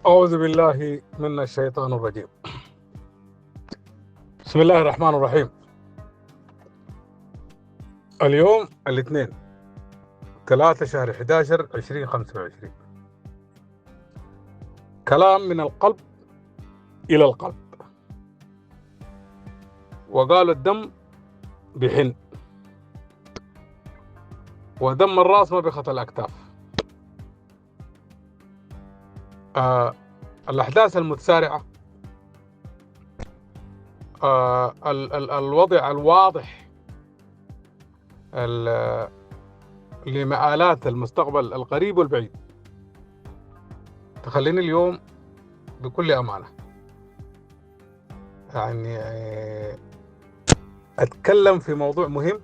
أعوذ بالله من الشيطان الرجيم. بسم الله الرحمن الرحيم. اليوم الاثنين 3 شهر 11 2025. كلام من القلب إلى القلب. وقالوا الدم بحن، ودم الراس ما بخط الأكتاف. الأحداث المتسارعة، الوضع الواضح لمآلات المستقبل القريب والبعيد تخليني اليوم بكل أمانة يعني أتكلم في موضوع مهم،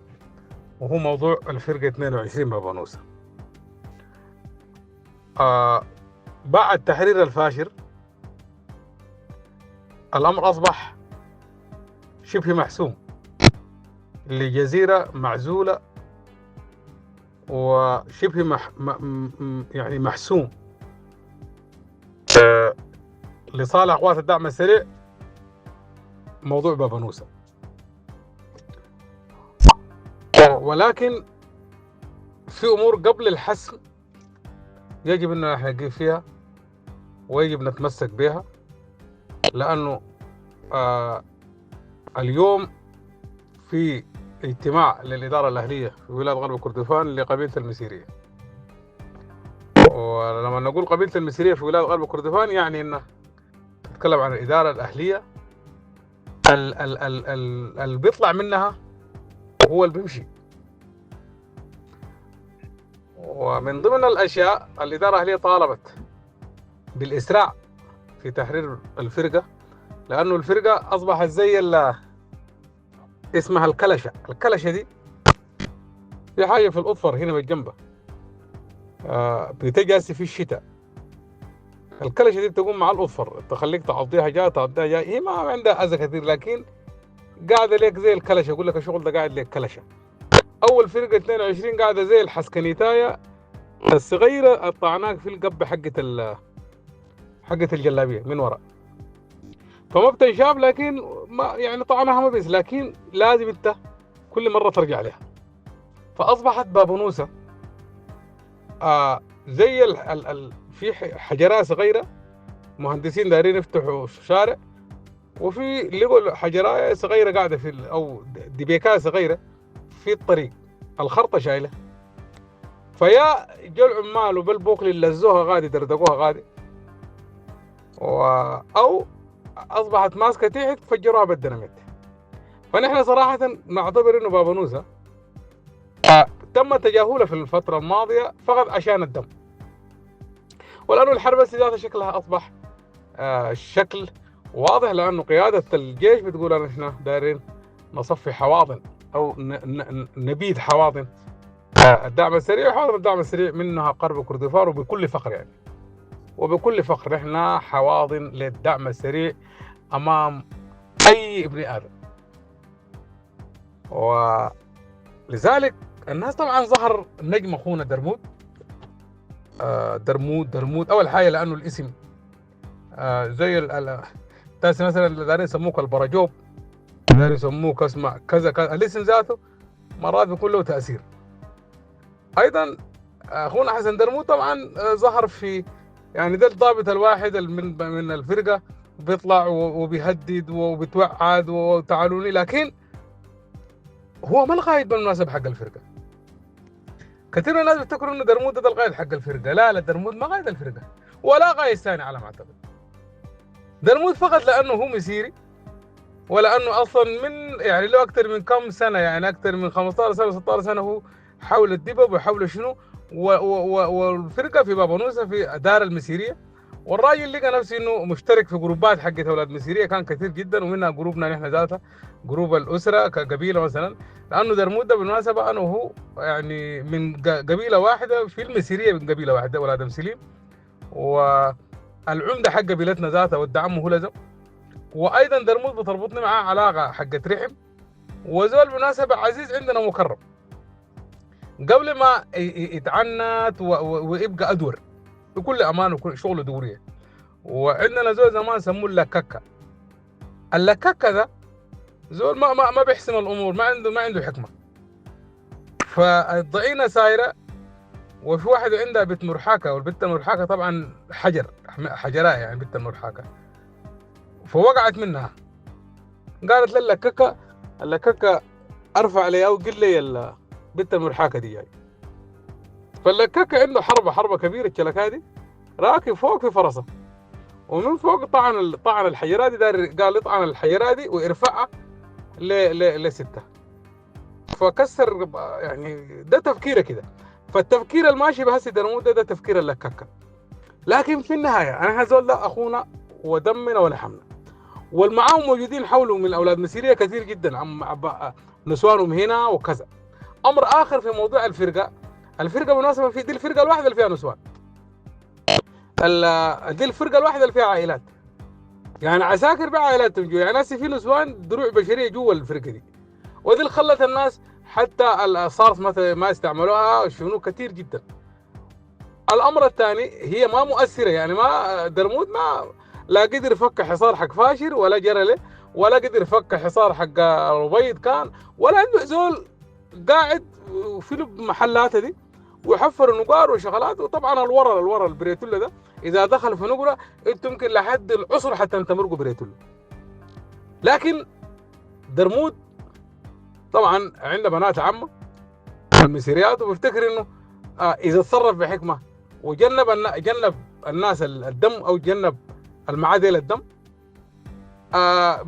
وهو موضوع الفرقة 22 بابا نوسة. بعد تحرير الفاشر الأمر أصبح شبه محسوم لجزيرة معزولة، وشبه يعني محسوم لصالح قوات الدعم السريع موضوع بابا نوسة. ولكن في أمور قبل الحسم يجب أن نحقق فيها ويجب نتمسك بها، لأنه اليوم في اجتماع للإدارة الأهلية في ولاية غرب كردفان لقبيلة المسيرية. ولما نقول قبيلة المسيرية في ولاية غرب كردفان يعني إنه نتكلم عن الإدارة الأهلية اللي بيطلع منها هو اللي بيمشي. ومن ضمن الأشياء الإدارة الأهلية طالبت بالإسراع في تحرير الفرقة، لأنه الفرقة أصبحت زي اسمها الكلشة. الكلشة دي في حاجة في الأظفر هنا بالجنبة بتجاسي في الشتاء. الكلشة دي بتقوم مع الأظفر، تخليك تعضيها جاي تعضيها جاي. هي ما عندها أذى كثير، لكن قاعدة ليك زي الكلشة. أقول لك الشغل ده قاعد ليك كلشة. أول فرقة 22 قاعدة زي الحسكنيتاية الصغيرة، الطعناك في القبة حقة الجلابية من وراء، فما بتنشاب، لكن ما يعني طعنها ما بيس، لكن لازم انت كل مرة ترجع لها. فأصبحت بابا نوسة زي في حجرات صغيرة، مهندسين دايرين يفتحوا شارع، وفي لقوا حجرايه صغيرة قاعدة أو دبيكاية صغيرة في الطريق، الخرطة شايلة. فيا جو العمال وبالبوكل اللي لزوها غادي دردقوها غادي، أو أصبحت ماسكة تحت فجروها بالديناميت. فنحن صراحة نعتبر إنه بابا نوسة تم تجاهله في الفترة الماضية فقط عشان الدم، ولأنه الحرب ذاتها شكلها أصبح شكل واضح، لأنه قيادة الجيش بتقول أن إحنا دايرين نصفي حواضن أو نبيد حواضن الدعم السريع. وحواضن الدعم السريع منها قرب كردفان، وبكل فخر يعني، وبكل فخر إحنا حواضن للدعم السريع أمام أي ابن آدم. ولذلك الناس طبعا ظهر نجم أخونا درمود. درمود أول حاجة لأنه الاسم زي الناس مثلا اللي دارين يسموك البرجوب، دارين يسموك اسمع كذا كذا، الاسم ذاته مرات بيكون له تأثير. أيضا أخونا حسن درمود طبعا ظهر في يعني ده الضابط الواحد من الفرقة، بيطلع وبيهدد وبتوعد وتعالوني، لكن هو ما القائد بالمناسبة حق الفرقة. كثير من الناس بيفتكروا انه درمود ده القائد حق الفرقة. لا، درمود ما قائد الفرقة ولا قائد ثاني على ما اعتقد. درمود فقط لانه هو مسيري، ولانه اصلا من يعني له اكثر من كم سنة، يعني اكثر من 15 سنة 16 سنة هو حول الدبب وحول شنو والفرقة في بابا نوسة في دار المسيرية. والراجل لقى نفسه انه مشترك في جروبات حقت اولاد مسيرية كان كثير جدا، ومنها جروبنا نحن ذاتها جروب الاسره كقبيله مثلا. لانه درمود ده بالمناسبه انا وهو يعني من قبيله واحده في المسيريه، من قبيله واحده ولاد مسلم، والعمده حق قبيلتنا ذاتها والدعم هو لزم. وايضا درمود بتربطني معاه علاقه حقت رحم، وزول بالمناسبه عزيز عندنا مكرم قبل ما يتعنت ويبقى ادور بكل امان وكل شغله دوريه. وعندنا زول زمان سموه اللككة. اللككة ده زول ما بيحسم الامور، ما عنده حكمه. فالضعينه سايره، وفي واحده عندها بنت مرحاكه، والبنت المرحاكه طبعا حجراء يعني بنت المرحاكه، فوقعت منها. قالت للككة، اللككة ارفع لي او قل لي البنت المرحاكه دي جاي. فاللككة عنده حربه كبيره الشلكه دي، راكب فوق في فرسه، ومن فوق طعن الحجرات دي، قال يطعن الحجرات دي ويرفعها لستة. فكسر يعني. ده تفكيره كده. فالتفكير الماشي بهسي درمود ده تفكير اللككة. لكن في النهايه انا هزول ده اخونا ودمنا ولحمنا، والمعاهم موجودين حوله من اولاد مسيريه كثير جدا، نسوانهم هنا وكذا. امر اخر في موضوع الفرقه بالمناسبه، في دي الفرقه الواحده اللي فيها نسوان، دي الفرقه الواحده اللي فيها عائلات، يعني عساكر بقى عائلاتهم جوا، يعني ناس في نسوان دروع بشريه جوا الفرقه دي. ودي اللي خلت الناس حتى الصارت مثلا ما يستعملوها شنو كثير جدا. الامر الثاني، هي ما مؤثره، يعني ما درمود ما لا قدر يفك حصار حق فاشر ولا جرله، ولا قدر يفك حصار حق ربيض كان، ولا عنده زول قاعد في محلاته دي ويحفر نقار وشغلات. وطبعا الورا البريتولا ده اذا دخل في نقره انتم يمكن لحد العصر حتى انت تمرقوا بريتولا. لكن درمود طبعا عنده بنات عمه المسيريات، وبيفتكر انه اذا تصرف بحكمه جنب الناس الدم، او جنب المعادله الدم،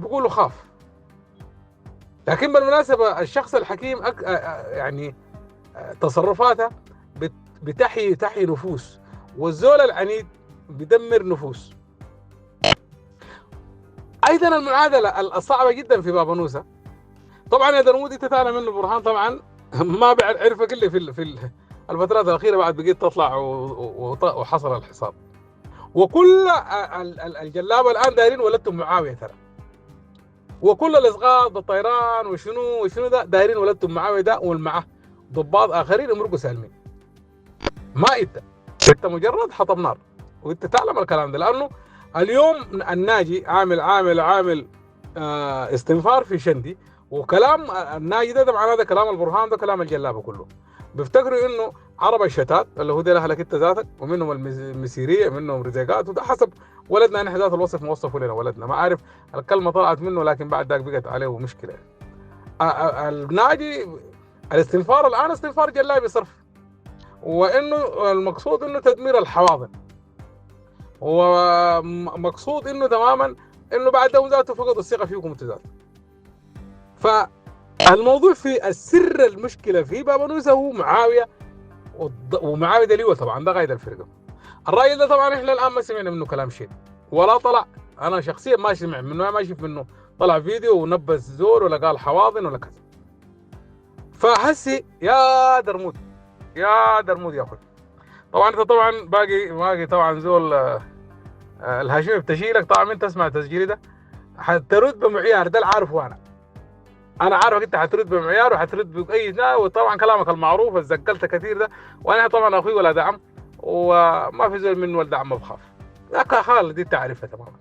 بيقولوا خاف. لكن بالمناسبه الشخص الحكيم يعني تصرفاته تحيي نفوس، والزول العنيد بدمر نفوس. ايضا المعادله الصعبه جدا في بابا نوسة، طبعا يا درمود انت تعلم منه برهان طبعا ما بعرفك الا في الفترات الاخيره، بعد بقيت تطلع وحصل الحصار. وكل الجلابه الان دايرين ولدتهم معاويه ترى، وكل الاسقاط بالطيران وشنو ده دايرين ولدتهم معاويه ده، والمعه ضباط اخرين يمرقوا سالمين. ما انت مجرد حطب نار، وانت تعلم الكلام ده، لانه اليوم الناجي عامل استنفار في شندي، وكلام الناجي ده معناه ده كلام البرهان، ده كلام الجلابه كله. بيفتكروا انه عرب الشتات اللي هو ده اهلك انت ذاتك، ومنهم المسيريه، منهم رزيقات، وده حسب ولدنا نحن ذات الوصف موصفه لنا ولدنا، ما عارف الكلمه طلعت منه، لكن بعد ذاك بقت عليه مشكله. الناجي الاستنفار الان استنفار جلابي صرف، وانه المقصود انه تدمير الحواضن، ومقصود انه تماما انه بعدهم ذاته فقدوا الثقه فيكم انتم ذاته. فالموضوع في السر، المشكله في بابا نوسة هو معاويه، ومعاويه ده لواء طبعا، ده قائد الفرقه. الراجل ده طبعا احنا الان ما سمعنا منه كلام شيء، ولا طلع، انا شخصيا ما سمع منه، ما شفت منه طلع فيديو ونبذ زور ولا قال حواضن ولا كذا. فهسي يا درمود يا اخوي، طبعا انت طبعا باقي طبعا زول الهاشمي بتشيلك، طبعا انت تسمع تسجيلي ده حترد بمعيار، ده اللي عارفه انا عارفك انت حترد بمعيار وحترد باي، وطبعا كلامك المعروف الزقلت كثير ده، وانا طبعا اخوي ولا دعم، وما في زول من ولد دعم ما بخاف، لك خالد دي تعرفها تماما.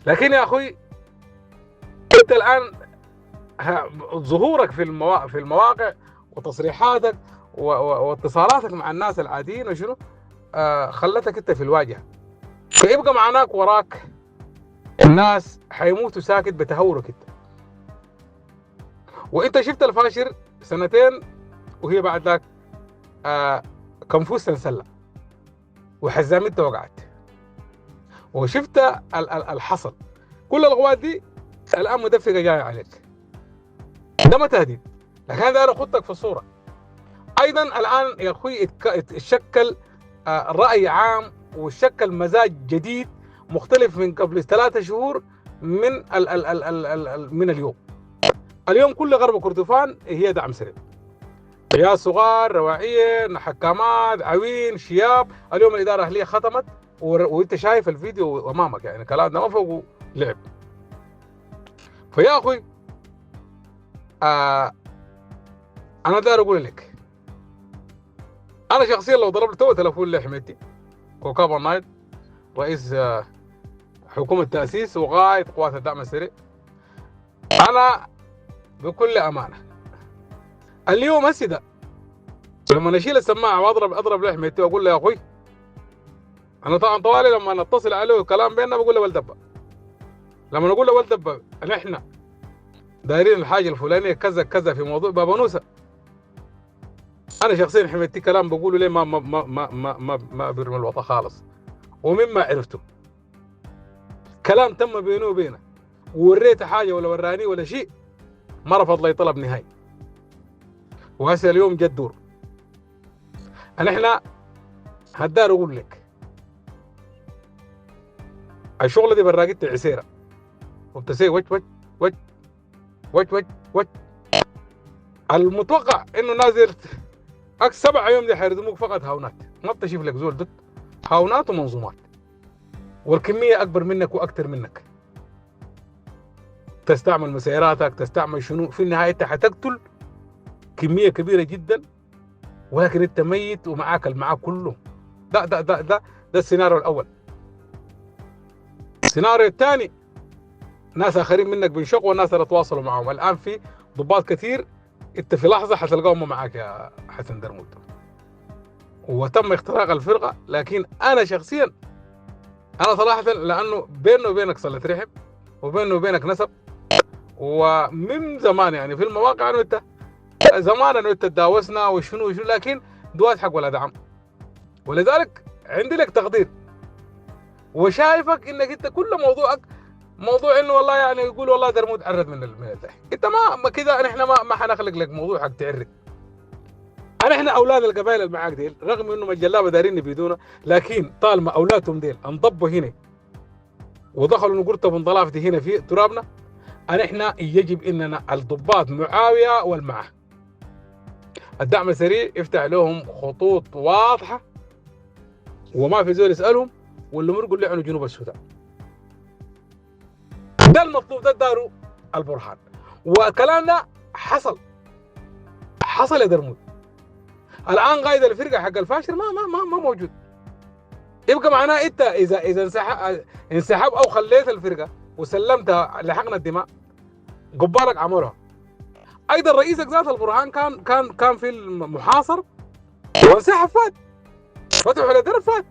لكن يا اخوي انت الان ظهورك في المواقع وتصريحاتك واتصالاتك مع الناس العاديين وشنو خلتك انت في الواجهه، فيبقى معناك وراك الناس حيموتوا ساكت بتهورك انت. وانت شفت الفاشر سنتين وهي بعد ذاك كنفوس تنسلى وحزامتها وقعت، وشفت الحصل، كل الغوات دي الان مدفقه جايه عليك، ده ما تهديد، لكن هذا انا اخذتك في الصوره. ايضا الان يا اخوي اتشكل راي عام وشكل مزاج جديد مختلف من قبل 3 شهور من من اليوم كل غرب كردفان هي دعم سريع، عيال صغار، رواعيين، حكامات، عوين، شياب. اليوم الاداره الاهليه ختمت وانت شايف الفيديو امامك، يعني كلام ده ما فوقه لعب. فيا اخوي انا داير اقول لك، انا شخصيا لو ضربت تلفون لحميتي وكابا نايد رئيس حكومة تأسيس وقائد قوات الدعم السريع. أنا بكل أمانة اليوم هسه ده لما نشيل السماعة وأضرب لحمتي وأقول له يا أخوي، أنا طبعا طوالي لما نتصل عليه والكلام بيننا بقول له ولدبة، لما نقول له ولدبة نحن دايرين الحاجة الفلانية كذا كذا في موضوع بابا نوسة، أنا شخصيا حميتي كلام بقوله ليه ما برمي الوطا خالص. ومما عرفته كلام تم بينه وبينه ووريته حاجة ولا وراني ولا شيء، ما رفض لي طلب نهائي. وهسه اليوم جد دور احنا هدار اقول لك الشغله دي براقت عسيره وبتسوي وج وج وج وج وج وج. المتوقع انه نازل 7 يوم دي حيردموك فقط هاونات، ما بتشوف لك زول ضد هاونات ومنظومات، والكميه اكبر منك واكثر منك. تستعمل مسيراتك، تستعمل شنو، في النهايه انت حتقتل كميه كبيره جدا، ولكن انت ميت ومعاك المعاه كله. ده السيناريو الاول. السيناريو الثاني ناس اخرين منك بينشقوا والناس اللي تواصلوا معهم. الان في ضباط كثير انت في لحظه حتلقاهم معاك يا حسن درمود، وتم اختراق الفرقه. لكن انا شخصيا انا صراحه لانه بينه وبينك صله رحم وبينه وبينك نسب، ومن زمان يعني في المواقع انه انت زمان انه انت تداوسنا وشنو، لكن دوات حق ولا دعم. ولذلك عندي لك تقدير وشايفك انك انت كل موضوعك موضوع انه والله يعني يقول والله درمود عرض من الدحي. انت ما كذا، نحن ما حنخلق لك موضوع حق تعرض. احنا اولاد القبائل اللي معاك ديل رغم انه الجلابه دارين يبيدونا، لكن طالما اولادهم ديل انضبوا هنا ودخلوا نقرطه بنطلاف دي هنا في ترابنا، احنا يجب اننا الضباط معاويه والمعه الدعم السريع يفتح لهم خطوط واضحه وما في زول يسالهم، واللي مرقوا اللي عنوا جنوب السودان. ده المطلوب، ده داروا البرهان. والكلام ده حصل يا درمود. الان قائد الفرقه حق الفاشر ما موجود. يبقى معناه انت اذا انسحب او خليت الفرقه وسلمتها لحقن الدماء قبالك عملها. ايضا رئيسك ذات البرهان كان في المحاصر وانسحب، فتحوا له درب فات.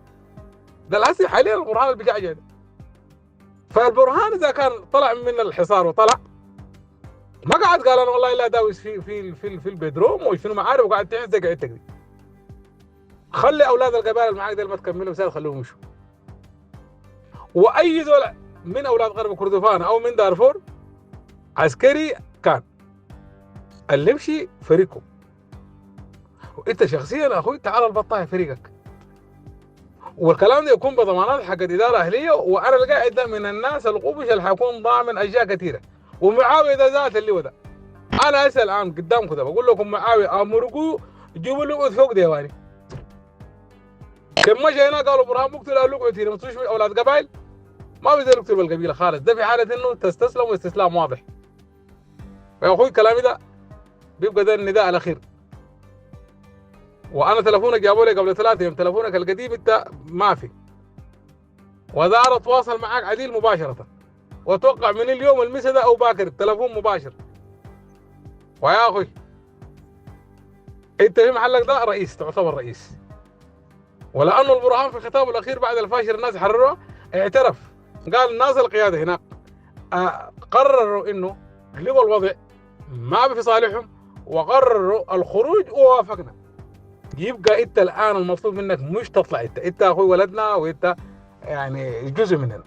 ده الاسي حاليا البرهان اللي بقى جاي. فالبرهان اذا كان طلع من الحصار وطلع ما قعد قال انا والله لا داوس في البيدروم وشنو ما عارف، وقاعد تعز زي قاعدتك دي. خلي اولاد القبائل اللي معاك دول ما تكملوا مسائل، خلوهم يمشوا. واي زول من اولاد غرب كردفان او من دارفور عسكري كان اللي يمشي فريقكم. وانت شخصيا اخوي تعال البطايه فريقك، والكلام ده يكون بضمانات حق اداره اهليه. وانا القاعد ده من الناس القبش اللي حيكون ضامن اشياء كثيره. ومعاويه ده ذات اللي هو ده، انا هسه الان قدامكم ده بقول لكم معاويه امرقوا جيبوا لقعد فوق ديواني. كم مشى هنا قالوا برهان مقتل لقعد هنا مستشفى اولاد قبائل، ما بيقدر يقتل بالقبيله خالص. ده في حاله انه تستسلم واستسلام واضح. يا اخوي كلامي ده بيبقى ده النداء الاخير. وانا تلفونك جابوا لي قبل 3 ايام، تلفونك القديم انت ما في، ودار اتواصل معك عديل مباشره، واتوقع من اليوم المسا ده او باكر التلفون مباشر. ويا اخوي انت في محلك ده رئيس، تعتبر رئيس. ولانه البرهان في خطابه الاخير بعد الفاشر الناس حرروه اعترف، قال الناس القياده هناك قرروا انه لقوا الوضع ما في صالحهم وقرروا الخروج ووافقنا. يبقى انت الان المطلوب منك مش تطلع، انت اخوي ولدنا وانت يعني جزء مننا.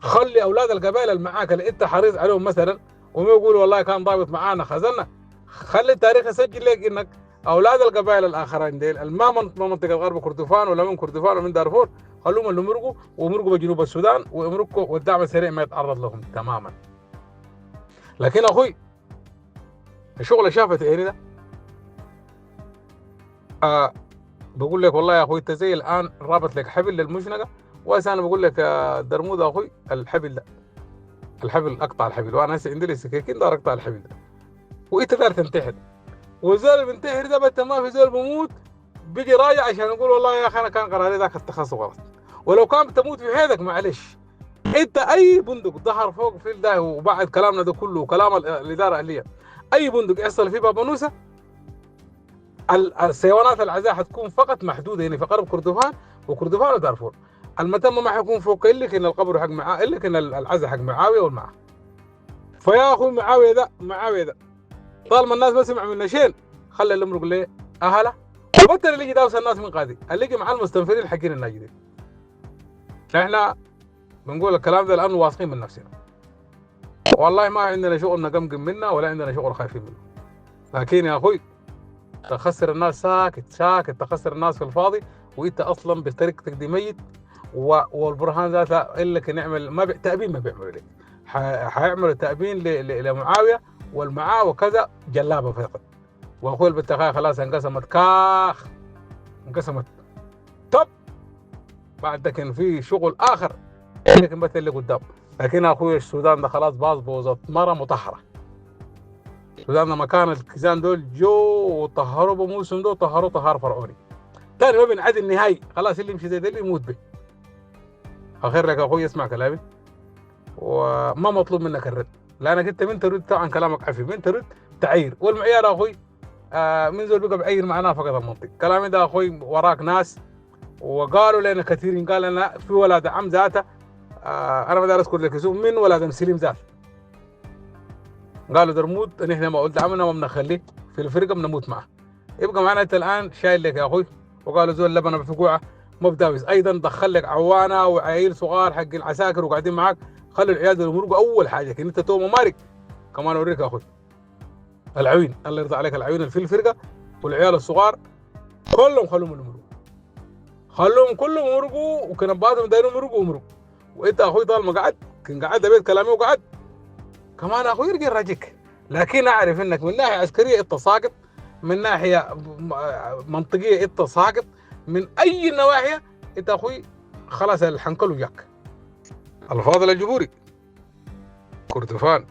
خلي اولاد القبائل اللي معاك اللي انت حريص عليهم مثلا وما يقولوا والله كان ضابط معانا خزلنا، خلي التاريخ يسجل لك انك اولاد القبائل الاخرين ديل ما منطقه غرب كردفان ولا من كردفان ولا من دارفور، خلوهم اللي مرقوا ومرقوا بجنوب السودان ومرقوا، والدعم السريع ما يتعرض لهم تماما. لكن اخوي الشغل شافته هنا ده بقول لك والله يا اخوي انت زي الان رابط لك حبل للمشنقه. وهسه انا بقول لك يا درمود اخوي الحبل ده، الحبل اقطع الحبل، وانا هسه عندي لي سكاكين دار اقطع الحبل ده، وانت دار تنتحر. والزول بينتحر ده بس ما في زول بموت بيجي راجع عشان يقول والله يا اخي انا كان قراري ذاك اتخذته غلط. ولو كان بتموت في حياتك معلش. انت اي بندق ظهر فوق في ده، وبعد كلامنا ده كله وكلام الاداره الاهليه، اي بندق يحصل في باب نوسه، السيوانات العزاء حتكون فقط محدوده يعني في قرب كردفان وكردفان ودارفور. المتم ما حيكون فوق الا كان القبر حق معاويه، الا كان العزاء حق معاويه والمعاه. فيا اخوي معاويه ده طالما الناس ما سمع من نشين، خلى الامر ليه اهله، وبطل اللي يجي داوس الناس من قاضي، اللي يجي مع المستنفرين حقين الناجدين. احنا بنقول الكلام ده الان واثقين من نفسنا، والله ما عندنا شغل نقمقم منه ولا عندنا شغل خايفين منه. لكن يا اخوي تخسر الناس ساكت تخسر الناس في الفاضي، وانت اصلا بطريقتك دي ميت. والبرهان ذاته الا كان يعمل ما تأبين ما بيعملوا لك، حيعملوا تأبين لمعاويه والمعاه وكذا جلابه فقط. واخوي البتخاء خلاص انقسمت انقسمت طب بعد ده كان في شغل اخر لكن بس اللي قدام. لكن اخوي السودان ده خلاص باظ بوظت مره مطهره. السودان ده مكان الكيزان دول جو وطهروا بموسم ده، طهروا طهار فرعوني تاني ما بينعدل نهائي. خلاص اللي يمشي زي ده اللي يموت به. اخير لك اخوي اسمع كلامي، وما مطلوب منك الرد، لانك انت من ترد طبعا كلامك عفي، من ترد تعير والمعيار اخوي من زول بقى بعير معناه فقط المنطق. كلامي ده اخوي وراك ناس وقالوا لنا كثيرين، قال لنا في ولد عم ذاته انا ما داري اذكر لك اسمه، من ولد سليم ذاته قالوا درمود ان احنا ما قدامنا ما بنخليه في الفرقه بنموت معه. يبقى معنا انت الان شايل لك يا اخوي، وقالوا زول لبنه بفقوعه ما بداوز ايضا دخل لك عوانه وعيل صغار حق العساكر وقاعدين معاك. خلي العيال دول يمرقوا اول حاجه كان انت تو ممارق. كمان اوريك يا اخوي العوين الله يرضى عليك، العوين اللي في الفرقه والعيال الصغار كلهم خلوهم يمرقوا، خلوهم كلهم يمرقوا، وكنباتهم دايرين يمرقوا. وانت يا اخوي طالما قعد كان قعد بيت كلامي وقعد كمان اخوي يرجع راجك. لكن اعرف انك من ناحيه عسكريه انت ساقط، من ناحيه منطقيه انت ساقط، من اي نواحي انت اخوي خلاص الحنكل وياك. الفاضل الجبوري كردفان.